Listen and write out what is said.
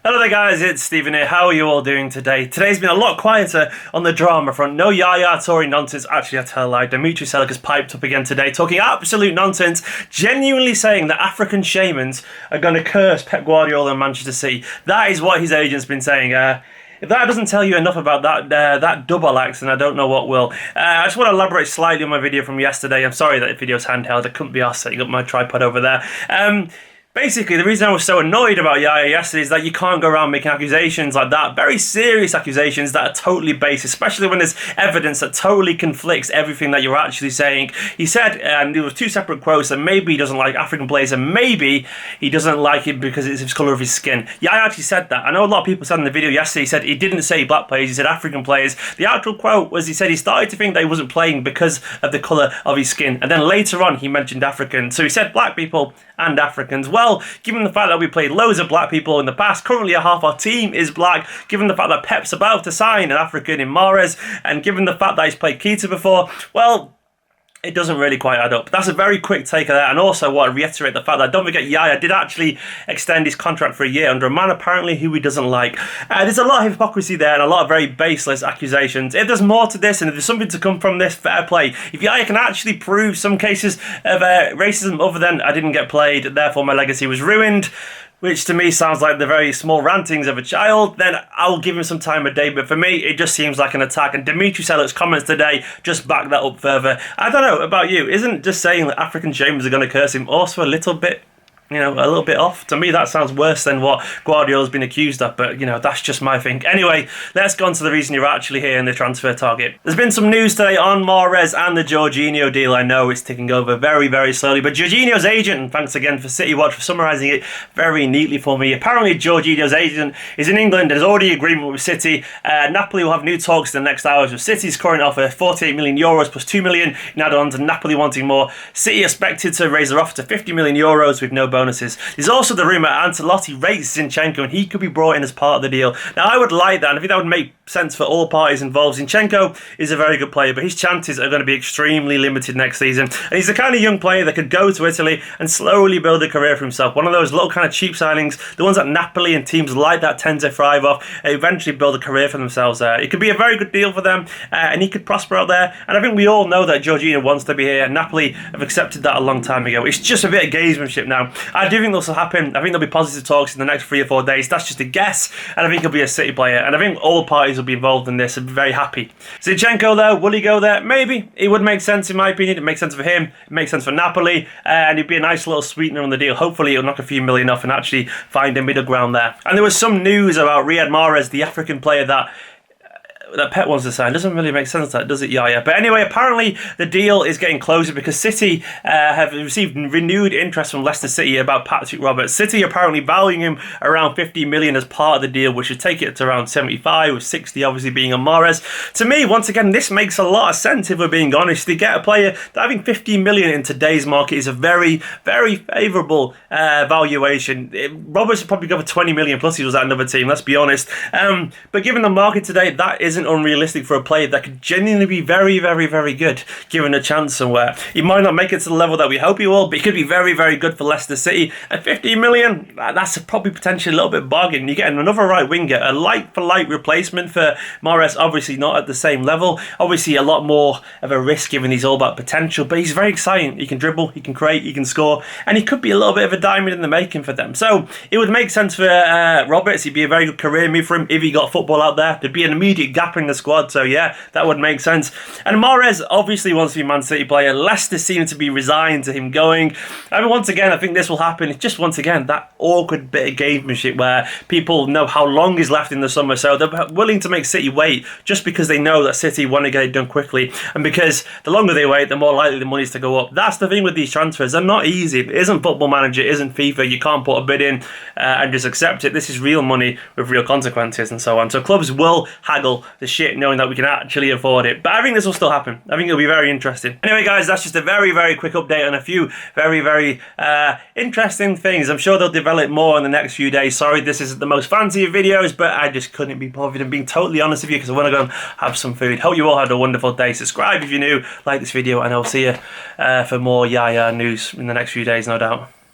Hello there guys, it's Stephen here. How are you all doing today? Today's been a lot quieter on the drama front. No Yaya Tory nonsense. Actually, I tell a lie. Dimitri Seluk has piped up again today, talking absolute nonsense, genuinely saying that African shamans are going to curse Pep Guardiola and Manchester City. That is what his agent's been saying. If that doesn't tell you enough about that double act, then I don't know what will. I just want to elaborate slightly on my video from yesterday. I'm sorry that the video's handheld. I couldn't be arsed setting up my tripod over there. Basically, the reason I was so annoyed about Yaya yesterday is that you can't go around making accusations like that. Very serious accusations that are totally based, especially when there's evidence that totally conflicts everything that you're actually saying. He said, and there were two separate quotes, that maybe he doesn't like African players and maybe he doesn't like it because it's the colour of his skin. Yaya actually said that. I know a lot of people said in the video yesterday, he said he didn't say black players, he said African players. The actual quote was he said he started to think that he wasn't playing because of the colour of his skin. And then later on, he mentioned Africans. So he said black people and Africans. Well, given the fact that we played loads of black people in the past, currently half our team is black, given the fact that Pep's about to sign an African in Mahrez, and given the fact that he's played Keita before, well, it doesn't really quite add up. That's a very quick take of that, and also I want to reiterate the fact that don't forget Yaya did actually extend his contract for a year under a man apparently who he doesn't like. There's a lot of hypocrisy there and a lot of very baseless accusations. If there's more to this and if there's something to come from this, fair play. If Yaya can actually prove some cases of racism other than I didn't get played, therefore my legacy was ruined, which to me sounds like the very small rantings of a child, then I'll give him some time of day. But for me, it just seems like an attack. And Dimitri Seluk's comments today just back that up further. I don't know about you. Isn't just saying that African shamans are going to curse him also a little bit, a little bit off? To me, that sounds worse than what Guardiola's been accused of, but, that's just my thing. Anyway, let's go on to the reason you're actually here in the transfer target. There's been some news today on Mahrez and the Jorginho deal. I know it's ticking over very, very slowly, but Jorginho's agent, and thanks again for City Watch for summarising it very neatly for me. Apparently, Jorginho's agent is in England and has already agreement with City. Napoli will have new talks in the next hours with City's current offer, 48 million euros plus 2 million in add-ons, and Napoli wanting more. City expected to raise their offer to 50 million euros with no bonuses. There's also the rumour Ancelotti rates Zinchenko and he could be brought in as part of the deal. Now, I would like that, and I think that would make sense for all parties involved. Zinchenko is a very good player, but his chances are going to be extremely limited next season. And he's the kind of young player that could go to Italy and slowly build a career for himself. One of those little kind of cheap signings, the ones that Napoli and teams like that tend to thrive off, and eventually build a career for themselves there. It could be a very good deal for them, and he could prosper out there. And I think we all know that Jorginho wants to be here. Napoli have accepted that a long time ago. It's just a bit of gamesmanship now. I do think this will happen. I think there'll be positive talks in the next 3 or 4 days. That's just a guess, and I think he'll be a City player, and I think all parties will be involved in this and be very happy. Zinchenko though, will he go there? Maybe. It would make sense in my opinion. It makes sense for him, it makes sense for Napoli, and it'd be a nice little sweetener on the deal. Hopefully it'll knock a few million off and actually find a middle ground there. And there was some news about Riyad Mahrez, the African player that Pep wants to sign. Doesn't really make sense, that, does it, Yaya? But anyway, apparently the deal is getting closer because City have received renewed interest from Leicester City about Patrick Roberts. City apparently valuing him around 50 million as part of the deal, which should take it to around 75, with 60 obviously being on Mahrez. To me, once again, this makes a lot of sense if we're being honest. To get a player that having 15 million in today's market is a very, very favourable valuation. Roberts would probably go for 20 million plus he was at another team, let's be honest. But given the market today, that isn't unrealistic for a player that could genuinely be very, very, very good given a chance somewhere. He might not make it to the level that we hope he will, but he could be very, very good for Leicester City. At 15 million, that's probably potentially a little bit bargain. You're getting another right winger, a like-for-like replacement for Mahrez, obviously not at the same level. Obviously a lot more of a risk given he's all about potential, but he's very exciting. He can dribble, he can create, he can score, and he could be a little bit of a diamond in the making for them. So it would make sense for Roberts. He'd be a very good career move for him if he got football out there. There'd be an immediate gap in the squad, so yeah, that would make sense. And Mahrez obviously wants to be a Man City player. Leicester seem to be resigned to him going. I mean, once again, I think this will happen. It's just, once again, that awkward bit of gamesmanship where people know how long is left in the summer, so they're willing to make City wait just because they know that City want to get it done quickly, and because the longer they wait, the more likely the money's to go up. That's the thing with these transfers. They're not easy. It isn't Football Manager, it isn't FIFA. You can't put a bid in and just accept it. This is real money with real consequences and so on. So clubs will haggle the shit knowing that we can actually afford it. But I think this will still happen. I think it'll be very interesting. Anyway, guys, that's just a very, very quick update on a few very, very interesting things. I'm sure they'll develop more in the next few days. Sorry, this isn't the most fancy of videos, but I just couldn't be bothered. I'm being totally honest with you because I want to go and have some food. Hope you all had a wonderful day. Subscribe if you're new, like this video, and I'll see you for more Yaya news in the next few days, no doubt.